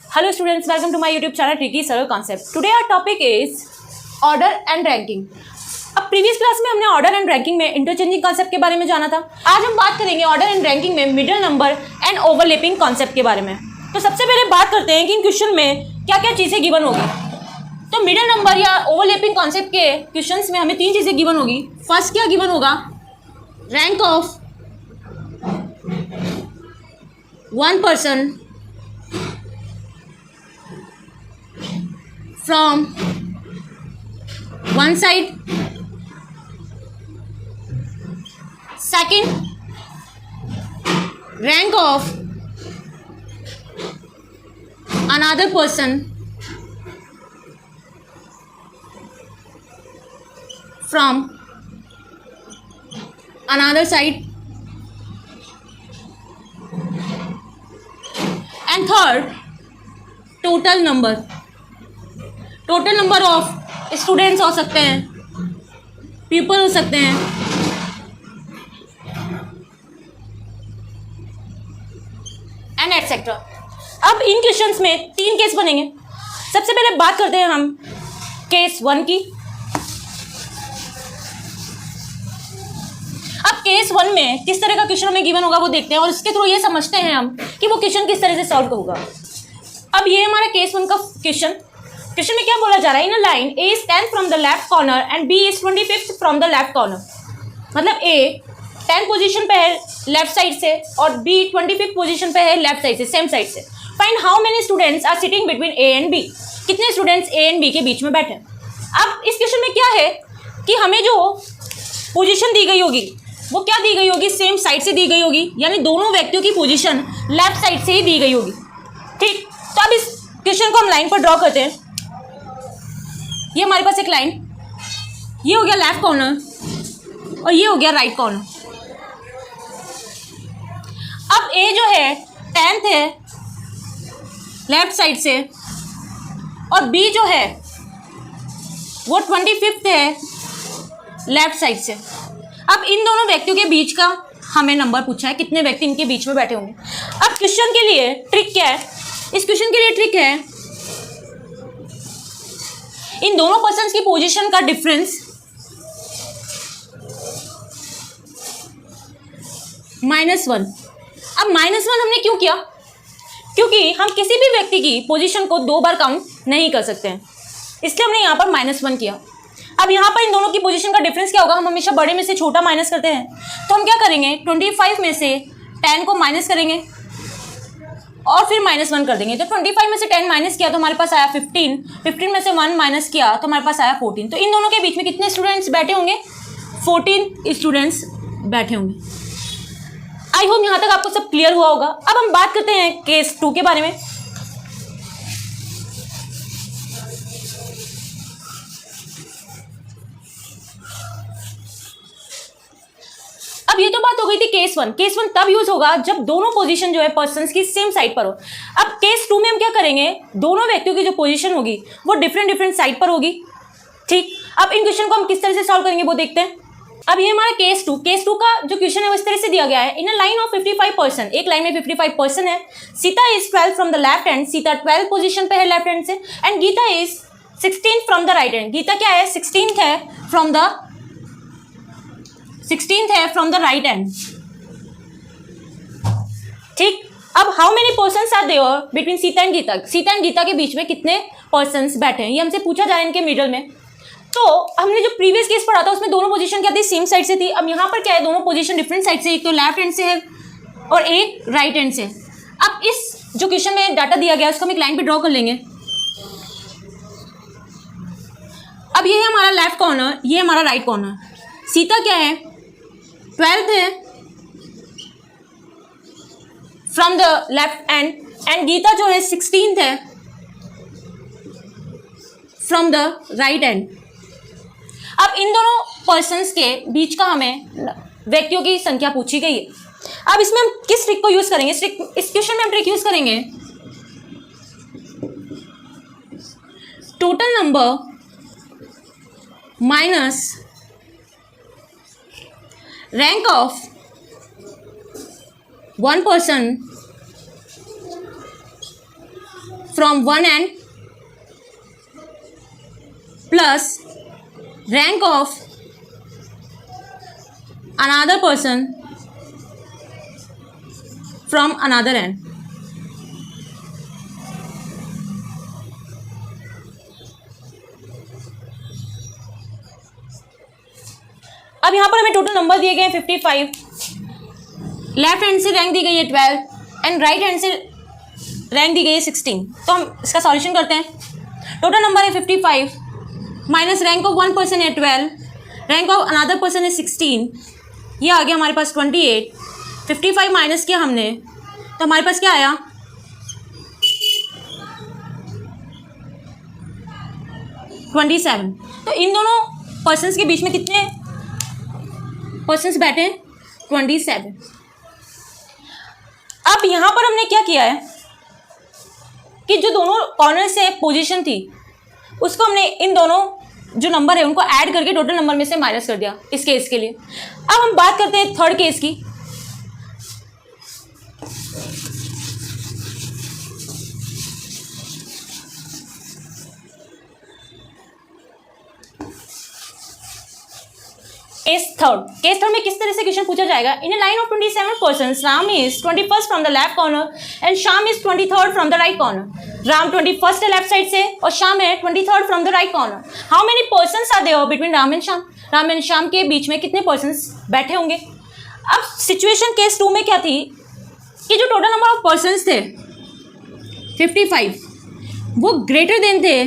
Hello students, welcome to my YouTube channel Tricky Circle Concept. Today our topic is order and ranking. अब previous class में हमने order and ranking में interchanging concept के बारे में जाना था। आज हम बात करेंगे ऑर्डर एंड रैंकिंग में middle number and overlapping concept के बारे में। तो सबसे पहले बात करते हैं कि इन क्वेश्चन में क्या क्या चीज़ें गिवन होगी। तो मिडिल नंबर या ओवरलैपिंग कॉन्सेप्ट के क्वेश्चंस में हमें तीन चीज़ें गिवन होगी। फर्स्ट क्या गिवन होगा, rank of one person from one side, second rank of another person from another side, and third total number of students हो सकते हैं, पीपल हो सकते हैं, एंड एटसेट्रा। अब इन क्वेश्चंस में तीन केस बनेंगे। सबसे पहले बात करते हैं हम केस 1 की। अब केस 1 में किस तरह का क्वेश्चन हमें गिवन होगा वो देखते हैं और इसके थ्रू ये समझते हैं हम कि वो क्वेश्चन किस तरह से सॉल्व होगा। अब ये हमारा केस 1 का क्वेश्चन में क्या बोला जा रहा है, in a line A is 10 from the left corner and B is 25 from the left corner. मतलब ए 10 पोजीशन पे है लेफ्ट साइड से और बी 25 पोजीशन पे है लेफ्ट साइड से, सेम साइड से। Find how many students are sitting between A and B. कितने स्टूडेंट्स ए एंड बी के बीच में बैठे। अब इस क्वेश्चन में क्या है कि हमें जो पोजीशन दी गई होगी वो क्या दी गई होगी, सेम साइड से दी गई होगी, यानी दोनों व्यक्तियों की पोजीशन लेफ्ट साइड से ही दी गई होगी। ठीक, तो अब इस क्वेश्चन को हम लाइन पर ड्रॉ करते हैं। ये हमारे पास एक लाइन, ये हो गया लेफ्ट कॉर्नर और ये हो गया राइट कॉर्नर। अब ए जो है 10th है लेफ्ट साइड से और बी जो है वो 25th है लेफ्ट साइड से। अब इन दोनों व्यक्तियों के बीच का हमें नंबर पूछा है, कितने व्यक्ति इनके बीच में बैठे होंगे। अब क्वेश्चन के लिए ट्रिक क्या है, इस क्वेश्चन के लिए ट्रिक है इन दोनों पर्सन्स की पोजीशन का डिफरेंस -1। अब -1 हमने क्यों किया, क्योंकि हम किसी भी व्यक्ति की पोजीशन को 2 बार काउंट नहीं कर सकते हैं, इसलिए हमने यहाँ पर -1 किया। अब यहाँ पर इन दोनों की पोजीशन का डिफरेंस क्या होगा, हम हमेशा बड़े में से छोटा माइनस करते हैं, तो हम क्या करेंगे 25 में से 10 को माइनस करेंगे और फिर -1 कर देंगे। तो 25 में से 10 माइनस किया तो हमारे पास आया 15, 15 में से 1 माइनस किया तो हमारे पास आया 14। तो इन दोनों के बीच में कितने स्टूडेंट्स बैठे होंगे, 14 स्टूडेंट्स बैठे होंगे। आई होप यहाँ तक आपको सब क्लियर हुआ होगा। अब हम बात करते हैं केस 2 के बारे में। अब ये तो बात हो गई थी केस 1। केस 1 तब यूज होगा जब दोनों पोजीशन जो है पर्सन्स की सेम साइड पर हो। अब केस 2 में हम क्या करेंगे, दोनों व्यक्तियों की जो पोजीशन होगी वो डिफरेंट साइड पर होगी। ठीक, अब इन क्वेश्चन को हम किस तरह से सॉल्व करेंगे वो देखते हैं। अब ये हमारा केस 2 का जो क्वेश्चन है वो इस तरह से दिया गया है, in a line of 55 person, एक लाइन में 55 पर्सन है। Sita is 12 from the left hand, Sita 12 position पे है लेफ्ट हैंड से, and Gita is 16 from the right hand, Gita क्या है 16th है फ्रॉम द राइट हैंड। ठीक, अब how many persons are there between Sita and Gita, Sita and Gita के बीच में कितने पर्सन्स बैठे हैं ये हमसे पूछा जा रहा है इनके मिडल में। तो हमने जो प्रीवियस केस पढ़ा था उसमें दोनों पोजीशन क्या थी, सेम साइड से थी। अब यहाँ पर क्या है, दोनों पोजीशन डिफरेंट साइड से, एक तो लेफ्ट हैंड से है और एक राइट हैंड से। अब इस जो क्वेश्चन में डाटा दिया गया है उसको हम एक लाइन पे ड्रॉ कर लेंगे। अब ये है हमारा लेफ्ट कॉर्नर, ये हमारा राइट कॉर्नर। सीता क्या है 12th है from the left and Gita जो है 16th है फ्रॉम द राइट हैंड। अब इन दोनों पर्सन्स के बीच का हमें व्यक्तियों की संख्या पूछी गई है। अब इसमें हम किस ट्रिक को यूज करेंगे, इस क्वेश्चन में हम ट्रिक यूज करेंगे total number minus rank of one person from one and plus rank of another person from another and. अब यहां पर हमें टोटल नंबर दिए गए हैं 55, लेफ्ट हैंड से रैंक दी गई है 12 एंड राइट हैंड से रैंक दी गई है 16। तो हम इसका सॉल्यूशन करते हैं। टोटल नंबर है 55 minus rank of one person है 12, रैंक ऑफ अनदर पर्सन है 16, ये आ गया हमारे पास 28। 55 माइनस किया हमने तो हमारे पास क्या आया, 27। तो इन दोनों पर्सन्स के बीच में कितने पर्सन्स बैठे हैं, 27। अब यहां पर हमने क्या किया है कि जो दोनों कॉर्नर से पोजीशन थी उसको हमने इन दोनों जो नंबर है उनको ऐड करके टोटल नंबर में से माइनस कर दिया इस केस के लिए। अब हम बात करते हैं थर्ड केस की। केस थर्ड में किस तरह से क्वेश्चन पूछा जाएगा। In a line of 27 persons Ram is 21st from the left corner and Shyam is 23rd from the right corner. Ram 21st है लेफ्ट साइड से और श्याम है 23rd from the right corner. How many persons are there between Ram and Shyam. Ram and Shyam के बीच में कितने persons बैठे होंगे। अब सिचुएशन केस 2 में क्या थी कि जो टोटल नंबर ऑफ पर्सन्स थे 55 वो ग्रेटर देन थे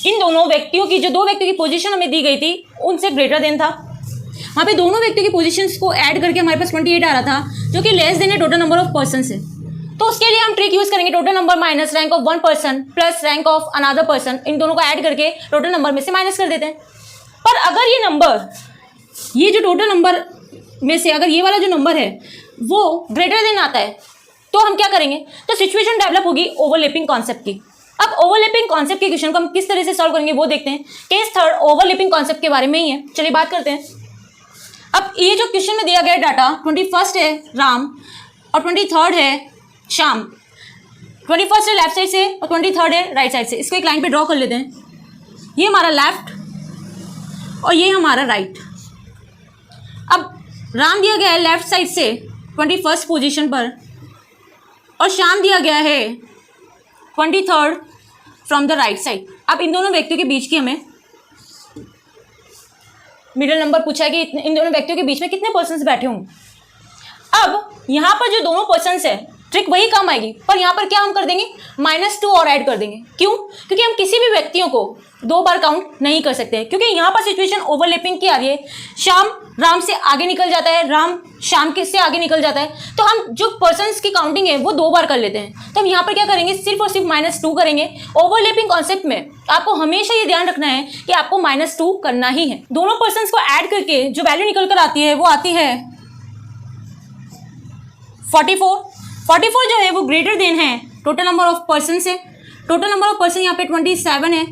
इन दोनों व्यक्तियों की, जो दो व्यक्तियों की पोजीशन हमें दी गई थी उनसे ग्रेटर देन था। वहाँ पे दोनों व्यक्तियों की पोजीशंस को ऐड करके हमारे पास 28 आ रहा था जो कि लेस देन है टोटल नंबर ऑफ पर्सन से। तो उसके लिए हम ट्रिक यूज करेंगे, total number minus rank of one person plus rank of another person, इन दोनों को ऐड करके टोटल नंबर में से माइनस कर देते हैं। पर अगर ये नंबर, ये जो टोटल नंबर में से अगर ये वाला जो नंबर है वो ग्रेटर देन आता है तो हम क्या करेंगे, तो सिचुएशन डेवलप होगी ओवरलैपिंग कॉन्सेप्ट की। अब ओवरलैपिंग कॉन्सेप्ट के क्वेश्चन को हम किस तरह से सॉल्व करेंगे वो देखते हैं। केस थर्ड ओवरलैपिंग कॉन्सेप्ट के बारे में ही है, चलिए बात करते हैं। अब ये जो क्वेश्चन में दिया गया डाटा 21st है राम और 23rd है श्याम। 21st है लेफ्ट साइड से और 23rd है राइट साइड से। इसको एक लाइन पे ड्रॉ कर लेते हैं। ये हमारा लेफ्ट और ये हमारा राइट। अब राम दिया गया है लेफ्ट साइड से 21st पोजीशन पर और श्याम दिया गया है 23rd from the right side. अब इन दोनों व्यक्तियों के बीच की हमें मिडिल नंबर पूछा है कि इन दोनों व्यक्तियों के बीच में कितने पर्सन्स बैठे होंगे। अब यहाँ पर जो दोनों पर्सन्स है ट्रिक वही काम आएगी, पर यहाँ पर क्या हम कर देंगे, -2 और ऐड कर देंगे। क्यों, क्योंकि हम किसी भी व्यक्तियों को 2 बार काउंट नहीं कर सकते, क्योंकि यहाँ पर सिचुएशन ओवरलैपिंग की आ रही है। श्याम राम से आगे निकल जाता है, राम श्याम के से आगे निकल जाता है, तो हम जो पर्सन्स की काउंटिंग है वो 2 बार कर लेते हैं। तो हम यहाँ पर क्या करेंगे, सिर्फ और सिर्फ -2 करेंगे। ओवरलैपिंग कॉन्सेप्ट में आपको हमेशा ये ध्यान रखना है कि आपको -2 करना ही है। दोनों पर्सन्स को ऐड करके जो वैल्यू निकल कर आती है वो आती है 44 जो है वो ग्रेटर देन है टोटल नंबर ऑफ पर्सन से। टोटल नंबर ऑफ पर्सन यहाँ पे 27 है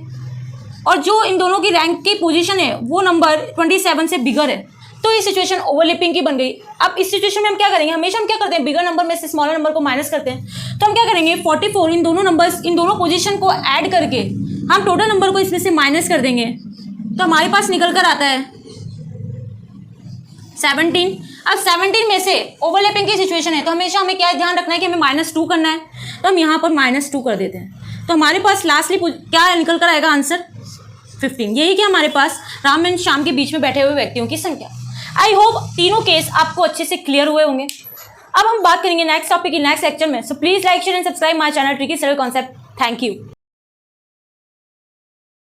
और जो इन दोनों की रैंक की पोजीशन है वो नंबर 27 से बिगर है। तो ये सिचुएशन ओवरलैपिंग की बन गई। अब इस सिचुएशन में हम क्या करेंगे, हमेशा हम क्या करते हैं, बिगर नंबर में से स्मॉलर नंबर को माइनस करते हैं। तो हम क्या करेंगे, 44 इन दोनों नंबर्स, इन दोनों पोजीशन को ऐड करके हम टोटल नंबर को इसमें से माइनस कर देंगे तो हमारे पास निकल कर आता है 17। अब 17 में से ओवरलैपिंग की सिचुएशन है तो हमेशा हमें क्या ध्यान रखना है कि हमें -2 करना है। तो हम यहाँ पर -2 कर देते हैं तो हमारे पास लास्टली क्या निकल कर आएगा आंसर 15। यही कि हमारे पास राम एंड श्याम के बीच में बैठे हुए व्यक्तियों की संख्या। आई होप तीनों केस आपको अच्छे से क्लियर हुए होंगे। अब हम बात करेंगे नेक्स्ट टॉपिक की नेक्स्ट लेक्चर में। So please like share and subscribe my channel tricky सरल कॉन्सेप्ट। Thank you.